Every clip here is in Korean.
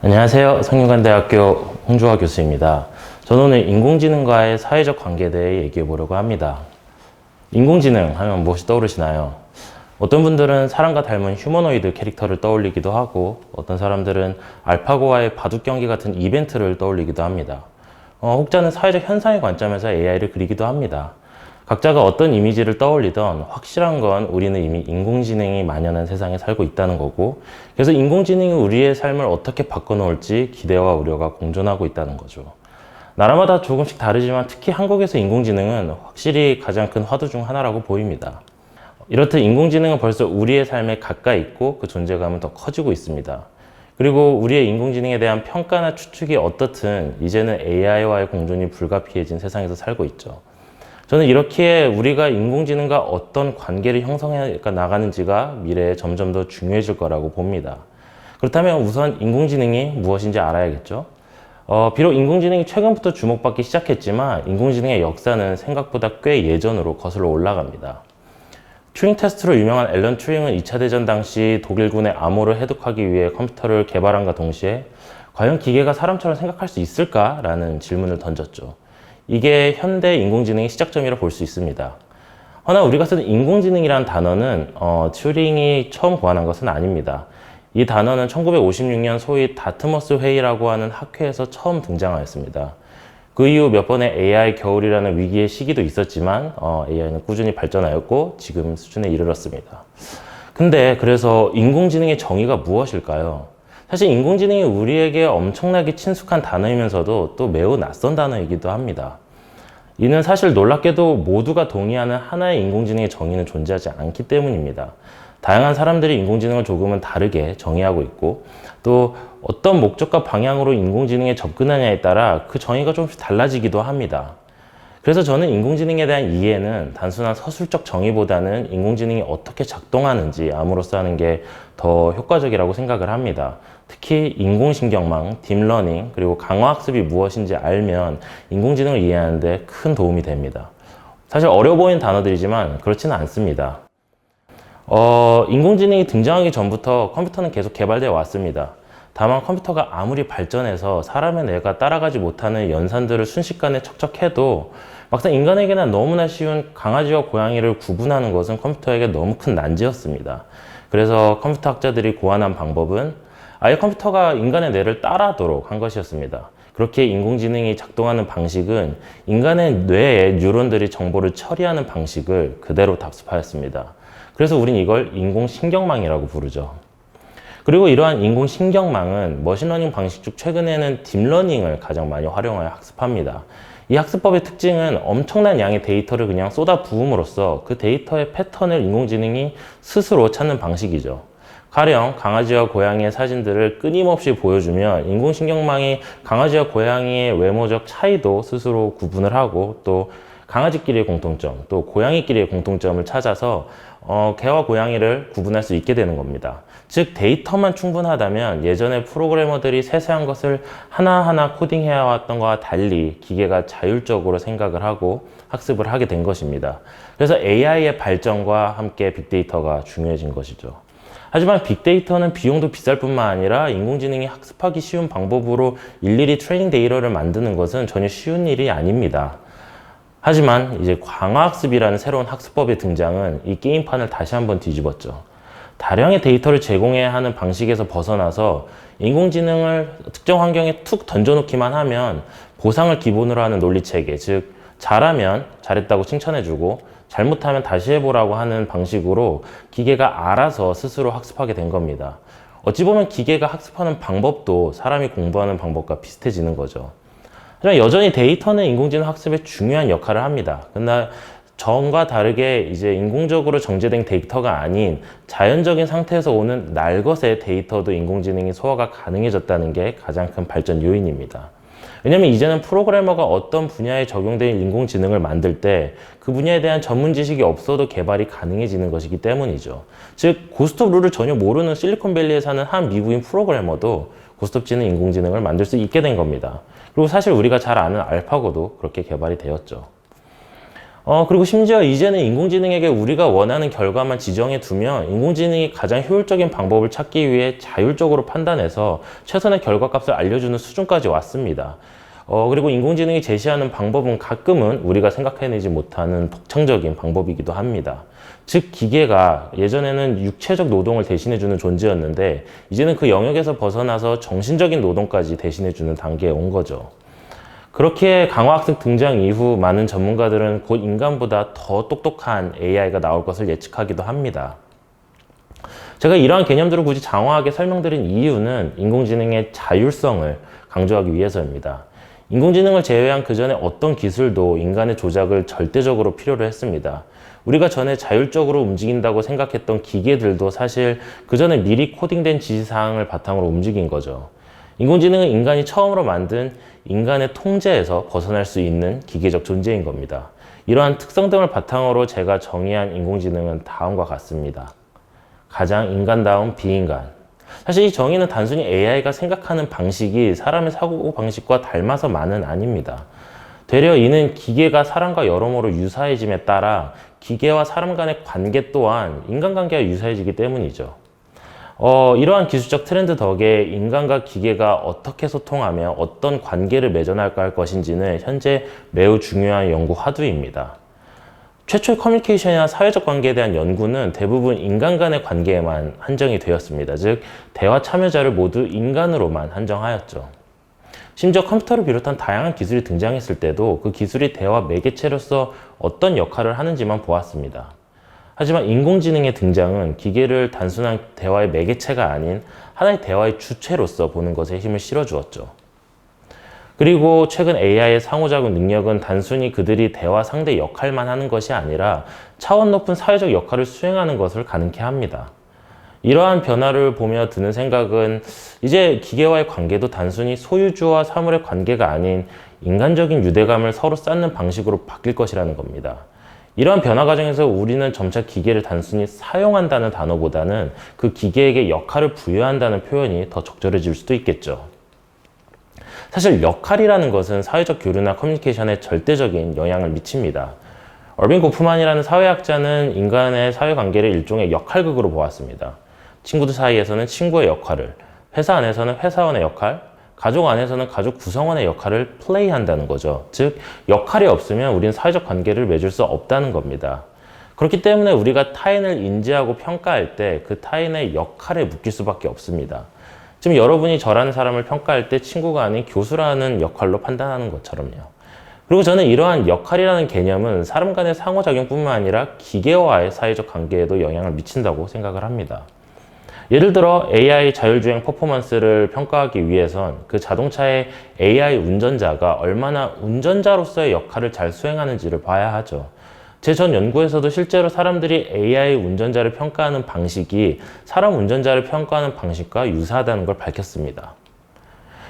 안녕하세요. 성균관대학교 홍주화 교수입니다. 저는 오늘 인공지능과의 사회적 관계에 대해 얘기해 보려고 합니다. 인공지능 하면 무엇이 떠오르시나요? 어떤 분들은 사람과 닮은 휴머노이드 캐릭터를 떠올리기도 하고, 어떤 사람들은 알파고와의 바둑 경기 같은 이벤트를 떠올리기도 합니다. 혹자는 사회적 현상의 관점에서 AI를 그리기도 합니다. 각자가 어떤 이미지를 떠올리던 확실한 건 우리는 이미 인공지능이 만연한 세상에 살고 있다는 거고, 그래서 인공지능이 우리의 삶을 어떻게 바꿔놓을지 기대와 우려가 공존하고 있다는 거죠. 나라마다 조금씩 다르지만 특히 한국에서 인공지능은 확실히 가장 큰 화두 중 하나라고 보입니다. 이렇듯 인공지능은 벌써 우리의 삶에 가까이 있고 그 존재감은 더 커지고 있습니다. 그리고 우리의 인공지능에 대한 평가나 추측이 어떻든 이제는 AI와의 공존이 불가피해진 세상에서 살고 있죠. 저는 이렇기에 우리가 인공지능과 어떤 관계를 형성해 나가는지가 미래에 점점 더 중요해질 거라고 봅니다. 그렇다면 우선 인공지능이 무엇인지 알아야겠죠? 비록 인공지능이 최근부터 주목받기 시작했지만 인공지능의 역사는 생각보다 꽤 예전으로 거슬러 올라갑니다. 튜링 테스트로 유명한 앨런 튜링은 2차 대전 당시 독일군의 암호를 해독하기 위해 컴퓨터를 개발함과 동시에 과연 기계가 사람처럼 생각할 수 있을까라는 질문을 던졌죠. 이게 현대 인공지능의 시작점이라 볼 수 있습니다. 허나 우리가 쓰는 인공지능이라는 단어는 튜링이 처음 고안한 것은 아닙니다. 이 단어는 1956년 소위 다트머스 회의라고 하는 학회에서 처음 등장하였습니다. 그 이후 몇 번의 AI 겨울이라는 위기의 시기도 있었지만 AI는 꾸준히 발전하였고 지금 수준에 이르렀습니다. 근데 그래서 인공지능의 정의가 무엇일까요? 사실 인공지능이 우리에게 엄청나게 친숙한 단어이면서도 또 매우 낯선 단어이기도 합니다. 이는 사실 놀랍게도 모두가 동의하는 하나의 인공지능의 정의는 존재하지 않기 때문입니다. 다양한 사람들이 인공지능을 조금은 다르게 정의하고 있고 또 어떤 목적과 방향으로 인공지능에 접근하냐에 따라 그 정의가 조금씩 달라지기도 합니다. 그래서 저는 인공지능에 대한 이해는 단순한 서술적 정의보다는 인공지능이 어떻게 작동하는지 암으로써 하는 게 더 효과적이라고 생각을 합니다. 특히 인공신경망, 딥러닝, 그리고 강화학습이 무엇인지 알면 인공지능을 이해하는 데 큰 도움이 됩니다. 사실 어려 보이는 단어들이지만 그렇지는 않습니다. 인공지능이 등장하기 전부터 컴퓨터는 계속 개발되어 왔습니다. 다만 컴퓨터가 아무리 발전해서 사람의 뇌가 따라가지 못하는 연산들을 순식간에 척척해도 막상 인간에게는 너무나 쉬운 강아지와 고양이를 구분하는 것은 컴퓨터에게 너무 큰 난제였습니다. 그래서 컴퓨터 학자들이 고안한 방법은 아예 컴퓨터가 인간의 뇌를 따라하도록 한 것이었습니다. 그렇게 인공지능이 작동하는 방식은 인간의 뇌에 뉴런들이 정보를 처리하는 방식을 그대로 답습하였습니다. 그래서 우린 이걸 인공신경망이라고 부르죠. 그리고 이러한 인공신경망은 머신러닝 방식 중 최근에는 딥러닝을 가장 많이 활용하여 학습합니다. 이 학습법의 특징은 엄청난 양의 데이터를 그냥 쏟아 부음으로써 그 데이터의 패턴을 인공지능이 스스로 찾는 방식이죠. 가령 강아지와 고양이의 사진들을 끊임없이 보여주면 인공신경망이 강아지와 고양이의 외모적 차이도 스스로 구분을 하고 또 강아지끼리의 공통점, 또 고양이끼리의 공통점을 찾아서 개와 고양이를 구분할 수 있게 되는 겁니다. 즉 데이터만 충분하다면 예전에 프로그래머들이 세세한 것을 하나하나 코딩해야 왔던 것과 달리 기계가 자율적으로 생각을 하고 학습을 하게 된 것입니다. 그래서 AI의 발전과 함께 빅데이터가 중요해진 것이죠. 하지만 빅데이터는 비용도 비쌀 뿐만 아니라 인공지능이 학습하기 쉬운 방법으로 일일이 트레이닝 데이터를 만드는 것은 전혀 쉬운 일이 아닙니다. 하지만 이제 강화학습이라는 새로운 학습법의 등장은 이 게임판을 다시 한번 뒤집었죠. 다량의 데이터를 제공해야 하는 방식에서 벗어나서 인공지능을 특정 환경에 툭 던져놓기만 하면 보상을 기본으로 하는 논리체계, 즉 잘하면 잘했다고 칭찬해주고 잘못하면 다시 해보라고 하는 방식으로 기계가 알아서 스스로 학습하게 된 겁니다. 어찌 보면 기계가 학습하는 방법도 사람이 공부하는 방법과 비슷해지는 거죠. 하지만 여전히 데이터는 인공지능 학습에 중요한 역할을 합니다. 그러나 전과 다르게 이제 인공적으로 정제된 데이터가 아닌 자연적인 상태에서 오는 날것의 데이터도 인공지능이 소화가 가능해졌다는 게 가장 큰 발전 요인입니다. 왜냐면 이제는 프로그래머가 어떤 분야에 적용된 인공지능을 만들 때 그 분야에 대한 전문 지식이 없어도 개발이 가능해지는 것이기 때문이죠. 즉 고스톱 룰을 전혀 모르는 실리콘밸리에 사는 한 미국인 프로그래머도 고스톱치는 인공지능을 만들 수 있게 된 겁니다. 그리고 사실 우리가 잘 아는 알파고도 그렇게 개발이 되었죠. 그리고 심지어 이제는 인공지능에게 우리가 원하는 결과만 지정해 두면 인공지능이 가장 효율적인 방법을 찾기 위해 자율적으로 판단해서 최선의 결과값을 알려주는 수준까지 왔습니다. 그리고 인공지능이 제시하는 방법은 가끔은 우리가 생각해내지 못하는 독창적인 방법이기도 합니다. 즉, 기계가 예전에는 육체적 노동을 대신해주는 존재였는데 이제는 그 영역에서 벗어나서 정신적인 노동까지 대신해주는 단계에 온 거죠. 그렇게 강화학습 등장 이후 많은 전문가들은 곧 인간보다 더 똑똑한 AI가 나올 것을 예측하기도 합니다. 제가 이러한 개념들을 굳이 장황하게 설명드린 이유는 인공지능의 자율성을 강조하기 위해서입니다. 인공지능을 제외한 그 전에 어떤 기술도 인간의 조작을 절대적으로 필요로 했습니다. 우리가 전에 자율적으로 움직인다고 생각했던 기계들도 사실 그 전에 미리 코딩된 지시사항을 바탕으로 움직인 거죠. 인공지능은 인간이 처음으로 만든 인간의 통제에서 벗어날 수 있는 기계적 존재인 겁니다. 이러한 특성 등을 바탕으로 제가 정의한 인공지능은 다음과 같습니다. 가장 인간다운 비인간. 사실 이 정의는 단순히 AI가 생각하는 방식이 사람의 사고방식과 닮아서만은 아닙니다. 되려 이는 기계가 사람과 여러모로 유사해짐에 따라 기계와 사람 간의 관계 또한 인간관계와 유사해지기 때문이죠. 이러한 기술적 트렌드 덕에 인간과 기계가 어떻게 소통하며 어떤 관계를 맺어나갈 할 것인지는 현재 매우 중요한 연구 화두입니다. 최초의 커뮤니케이션이나 사회적 관계에 대한 연구는 대부분 인간 간의 관계에만 한정이 되었습니다. 즉, 대화 참여자를 모두 인간으로만 한정하였죠. 심지어 컴퓨터를 비롯한 다양한 기술이 등장했을 때도 그 기술이 대화 매개체로서 어떤 역할을 하는지만 보았습니다. 하지만 인공지능의 등장은 기계를 단순한 대화의 매개체가 아닌 하나의 대화의 주체로서 보는 것에 힘을 실어주었죠. 그리고 최근 AI의 상호작용 능력은 단순히 그들이 대화 상대 역할만 하는 것이 아니라 차원 높은 사회적 역할을 수행하는 것을 가능케 합니다. 이러한 변화를 보며 드는 생각은 이제 기계와의 관계도 단순히 소유주와 사물의 관계가 아닌 인간적인 유대감을 서로 쌓는 방식으로 바뀔 것이라는 겁니다. 이러한 변화 과정에서 우리는 점차 기계를 단순히 사용한다는 단어보다는 그 기계에게 역할을 부여한다는 표현이 더 적절해질 수도 있겠죠. 사실 역할이라는 것은 사회적 교류나 커뮤니케이션에 절대적인 영향을 미칩니다. 얼빈 고프만이라는 사회학자는 인간의 사회관계를 일종의 역할극으로 보았습니다. 친구들 사이에서는 친구의 역할을, 회사 안에서는 회사원의 역할, 가족 안에서는 가족 구성원의 역할을 플레이한다는 거죠. 즉, 역할이 없으면 우리는 사회적 관계를 맺을 수 없다는 겁니다. 그렇기 때문에 우리가 타인을 인지하고 평가할 때 그 타인의 역할에 묶일 수밖에 없습니다. 지금 여러분이 저라는 사람을 평가할 때 친구가 아닌 교수라는 역할로 판단하는 것처럼요. 그리고 저는 이러한 역할이라는 개념은 사람 간의 상호작용뿐만 아니라 기계와의 사회적 관계에도 영향을 미친다고 생각을 합니다. 예를 들어 AI 자율주행 퍼포먼스를 평가하기 위해선 그 자동차의 AI 운전자가 얼마나 운전자로서의 역할을 잘 수행하는지를 봐야 하죠. 제 전 연구에서도 실제로 사람들이 AI 운전자를 평가하는 방식이 사람 운전자를 평가하는 방식과 유사하다는 걸 밝혔습니다.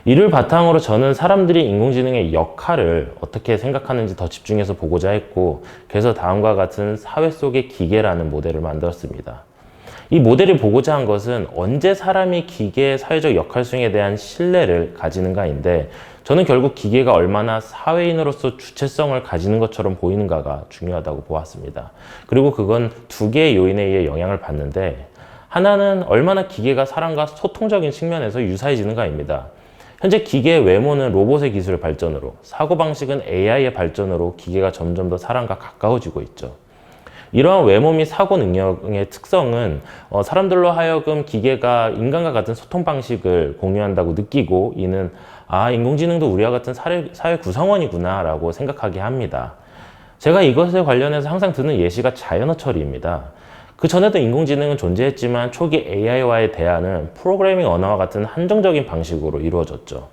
이를 바탕으로 저는 사람들이 인공지능의 역할을 어떻게 생각하는지 더 집중해서 보고자 했고, 그래서 다음과 같은 사회 속의 기계라는 모델을 만들었습니다. 이 모델이 보고자 한 것은 언제 사람이 기계의 사회적 역할 수행에 대한 신뢰를 가지는가인데, 저는 결국 기계가 얼마나 사회인으로서 주체성을 가지는 것처럼 보이는가가 중요하다고 보았습니다. 그리고 그건 두 개의 요인에 의해 영향을 받는데, 하나는 얼마나 기계가 사람과 소통적인 측면에서 유사해지는가입니다. 현재 기계의 외모는 로봇의 기술 발전으로, 사고방식은 AI의 발전으로 기계가 점점 더 사람과 가까워지고 있죠. 이러한 외모 및 사고 능력의 특성은 사람들로 하여금 기계가 인간과 같은 소통 방식을 공유한다고 느끼고, 이는 인공지능도 우리와 같은 사회 구성원이구나 라고 생각하게 합니다. 제가 이것에 관련해서 항상 드는 예시가 자연어 처리입니다. 그 전에도 인공지능은 존재했지만 초기 AI와의 대화는 프로그래밍 언어와 같은 한정적인 방식으로 이루어졌죠.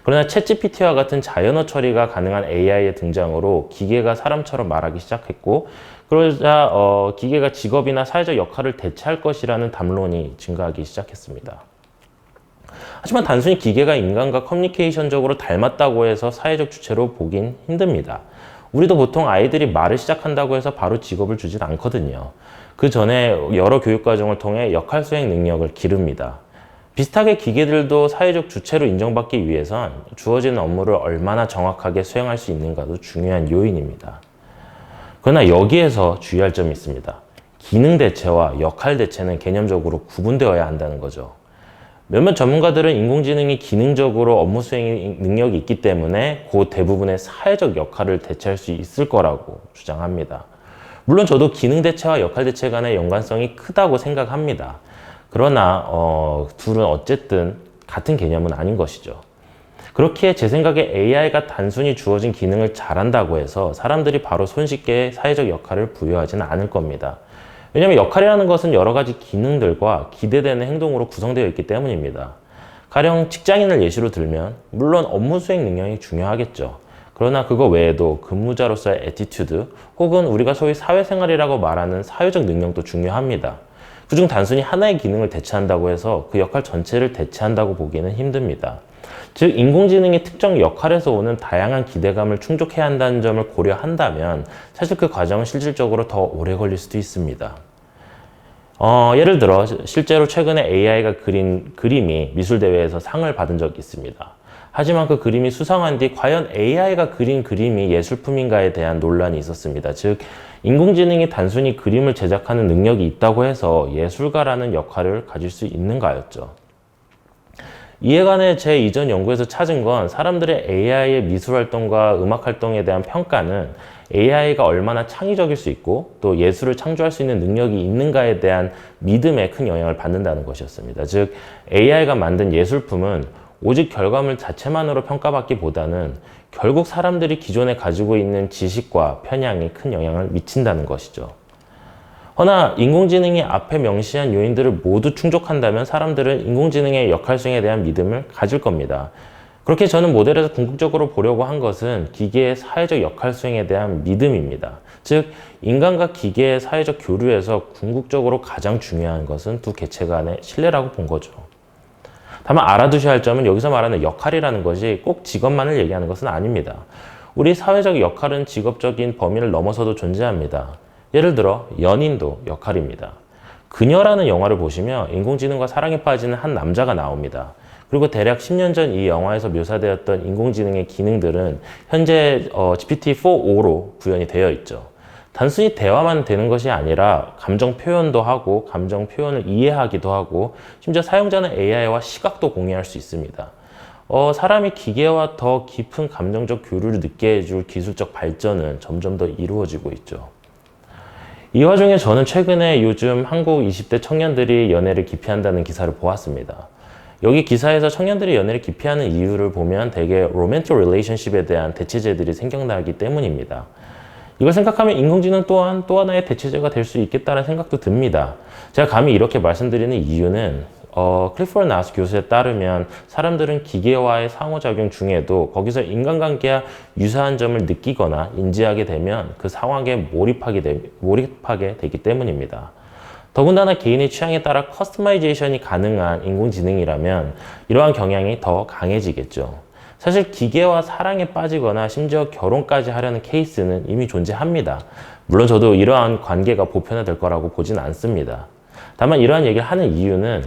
그러나 챗GPT와 같은 자연어 처리가 가능한 AI의 등장으로 기계가 사람처럼 말하기 시작했고, 그러자 기계가 직업이나 사회적 역할을 대체할 것이라는 담론이 증가하기 시작했습니다. 하지만 단순히 기계가 인간과 커뮤니케이션적으로 닮았다고 해서 사회적 주체로 보긴 힘듭니다. 우리도 보통 아이들이 말을 시작한다고 해서 바로 직업을 주진 않거든요. 그 전에 여러 교육과정을 통해 역할 수행 능력을 기릅니다. 비슷하게 기계들도 사회적 주체로 인정받기 위해선 주어진 업무를 얼마나 정확하게 수행할 수 있는가도 중요한 요인입니다. 그러나 여기에서 주의할 점이 있습니다. 기능 대체와 역할 대체는 개념적으로 구분되어야 한다는 거죠. 몇몇 전문가들은 인공지능이 기능적으로 업무 수행 능력이 있기 때문에 그 대부분의 사회적 역할을 대체할 수 있을 거라고 주장합니다. 물론 저도 기능 대체와 역할 대체 간의 연관성이 크다고 생각합니다. 그러나 둘은 어쨌든 같은 개념은 아닌 것이죠. 그렇기에 제 생각에 AI가 단순히 주어진 기능을 잘한다고 해서 사람들이 바로 손쉽게 사회적 역할을 부여하지는 않을 겁니다. 왜냐하면 역할이라는 것은 여러 가지 기능들과 기대되는 행동으로 구성되어 있기 때문입니다. 가령 직장인을 예시로 들면 물론 업무 수행 능력이 중요하겠죠. 그러나 그거 외에도 근무자로서의 애티튜드 혹은 우리가 소위 사회생활이라고 말하는 사회적 능력도 중요합니다. 그중 단순히 하나의 기능을 대체한다고 해서 그 역할 전체를 대체한다고 보기는 힘듭니다. 즉 인공지능이 특정 역할에서 오는 다양한 기대감을 충족해야 한다는 점을 고려한다면 사실 그 과정은 실질적으로 더 오래 걸릴 수도 있습니다. 예를 들어 실제로 최근에 AI가 그린 그림이 미술대회에서 상을 받은 적이 있습니다. 하지만 그 그림이 수상한 뒤 과연 AI가 그린 그림이 예술품인가에 대한 논란이 있었습니다. 즉 인공지능이 단순히 그림을 제작하는 능력이 있다고 해서 예술가라는 역할을 가질 수 있는가였죠. 이에 관해 제 이전 연구에서 찾은 건 사람들의 AI의 미술활동과 음악활동에 대한 평가는 AI가 얼마나 창의적일 수 있고 또 예술을 창조할 수 있는 능력이 있는가에 대한 믿음에 큰 영향을 받는다는 것이었습니다. 즉 AI가 만든 예술품은 오직 결과물 자체만으로 평가받기보다는 결국 사람들이 기존에 가지고 있는 지식과 편향이 큰 영향을 미친다는 것이죠. 허나 인공지능이 앞에 명시한 요인들을 모두 충족한다면 사람들은 인공지능의 역할 수행에 대한 믿음을 가질 겁니다. 그렇게 저는 모델에서 궁극적으로 보려고 한 것은 기계의 사회적 역할 수행에 대한 믿음입니다. 즉 인간과 기계의 사회적 교류에서 궁극적으로 가장 중요한 것은 두 개체 간의 신뢰라고 본 거죠. 다만 알아두셔야 할 점은 여기서 말하는 역할이라는 것이 꼭 직업만을 얘기하는 것은 아닙니다. 우리 사회적 역할은 직업적인 범위를 넘어서도 존재합니다. 예를 들어 연인도 역할입니다. 그녀라는 영화를 보시면 인공지능과 사랑에 빠지는 한 남자가 나옵니다. 그리고 대략 10년 전 이 영화에서 묘사되었던 인공지능의 기능들은 현재 GPT-4.5로 구현이 되어 있죠. 단순히 대화만 되는 것이 아니라 감정 표현도 하고 감정 표현을 이해하기도 하고 심지어 사용자는 AI와 시각도 공유할 수 있습니다. 사람이 기계와 더 깊은 감정적 교류를 느끼게 해줄 기술적 발전은 점점 더 이루어지고 있죠. 이 와중에 저는 최근에 요즘 한국 20대 청년들이 연애를 기피한다는 기사를 보았습니다. 여기 기사에서 청년들이 연애를 기피하는 이유를 보면 대개 로맨틱 릴레이션십에 대한 대체제들이 생겨나기 때문입니다. 이걸 생각하면 인공지능 또한 또 하나의 대체제가 될 수 있겠다는 생각도 듭니다. 제가 감히 이렇게 말씀드리는 이유는 클리포드 나우스 교수에 따르면 사람들은 기계와의 상호작용 중에도 거기서 인간관계와 유사한 점을 느끼거나 인지하게 되면 그 상황에 몰입하게 되기 때문입니다. 더군다나 개인의 취향에 따라 커스터마이제이션이 가능한 인공지능이라면 이러한 경향이 더 강해지겠죠. 사실 기계와 사랑에 빠지거나 심지어 결혼까지 하려는 케이스는 이미 존재합니다. 물론 저도 이러한 관계가 보편화될 거라고 보진 않습니다. 다만 이러한 얘기를 하는 이유는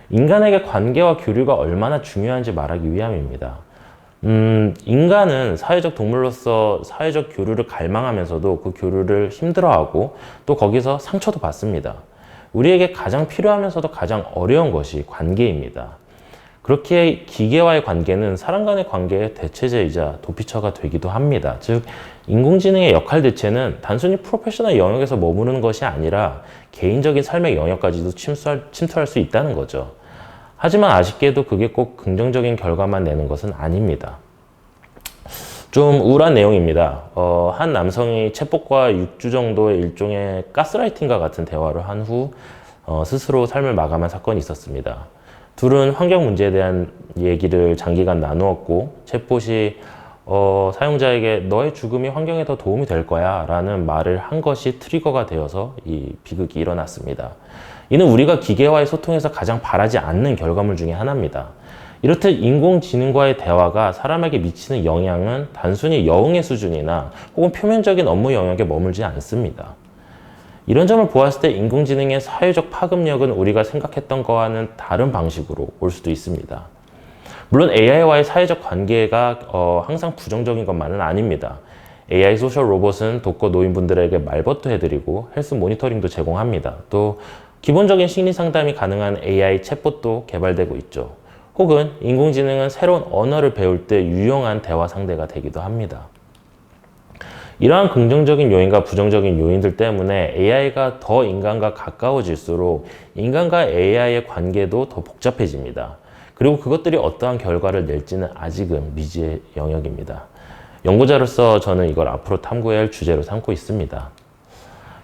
인간에게 관계와 교류가 얼마나 중요한지 말하기 위함입니다. 인간은 사회적 동물로서 사회적 교류를 갈망하면서도 그 교류를 힘들어하고 또 거기서 상처도 받습니다. 우리에게 가장 필요하면서도 가장 어려운 것이 관계입니다. 그렇게 기계와의 관계는 사람 간의 관계의 대체제이자 도피처가 되기도 합니다. 즉 인공지능의 역할 대체는 단순히 프로페셔널 영역에서 머무르는 것이 아니라 개인적인 삶의 영역까지도 침투할 수 있다는 거죠. 하지만 아쉽게도 그게 꼭 긍정적인 결과만 내는 것은 아닙니다. 좀 우울한 내용입니다. 한 남성이 챗봇과 6주 정도의 일종의 가스라이팅과 같은 대화를 한 후 스스로 삶을 마감한 사건이 있었습니다. 둘은 환경 문제에 대한 얘기를 장기간 나누었고 챗봇이 사용자에게 너의 죽음이 환경에 더 도움이 될 거야 라는 말을 한 것이 트리거가 되어서 이 비극이 일어났습니다. 이는 우리가 기계와의 소통에서 가장 바라지 않는 결과물 중에 하나입니다. 이렇듯 인공지능과의 대화가 사람에게 미치는 영향은 단순히 여응의 수준이나 혹은 표면적인 업무 영역에 머물지 않습니다. 이런 점을 보았을 때 인공지능의 사회적 파급력은 우리가 생각했던 것과는 다른 방식으로 올 수도 있습니다. 물론 AI와의 사회적 관계가 항상 부정적인 것만은 아닙니다. AI 소셜 로봇은 독거 노인분들에게 말벗도 해드리고 헬스 모니터링도 제공합니다. 또 기본적인 심리 상담이 가능한 AI 챗봇도 개발되고 있죠. 혹은 인공지능은 새로운 언어를 배울 때 유용한 대화 상대가 되기도 합니다. 이러한 긍정적인 요인과 부정적인 요인들 때문에 AI가 더 인간과 가까워질수록 인간과 AI의 관계도 더 복잡해집니다. 그리고 그것들이 어떠한 결과를 낼지는 아직은 미지의 영역입니다. 연구자로서 저는 이걸 앞으로 탐구해야 할 주제로 삼고 있습니다.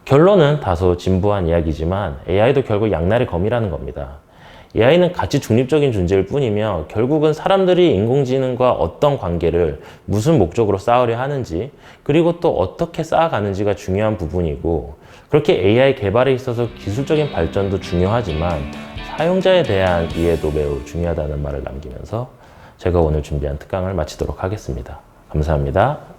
결론은 다소 진부한 이야기지만 AI도 결국 양날의 검이라는 겁니다. AI는 가치 중립적인 존재일 뿐이며 결국은 사람들이 인공지능과 어떤 관계를 무슨 목적으로 쌓으려 하는지 그리고 또 어떻게 쌓아가는지가 중요한 부분이고 그렇게 AI 개발에 있어서 기술적인 발전도 중요하지만 사용자에 대한 이해도 매우 중요하다는 말을 남기면서 제가 오늘 준비한 특강을 마치도록 하겠습니다. 감사합니다.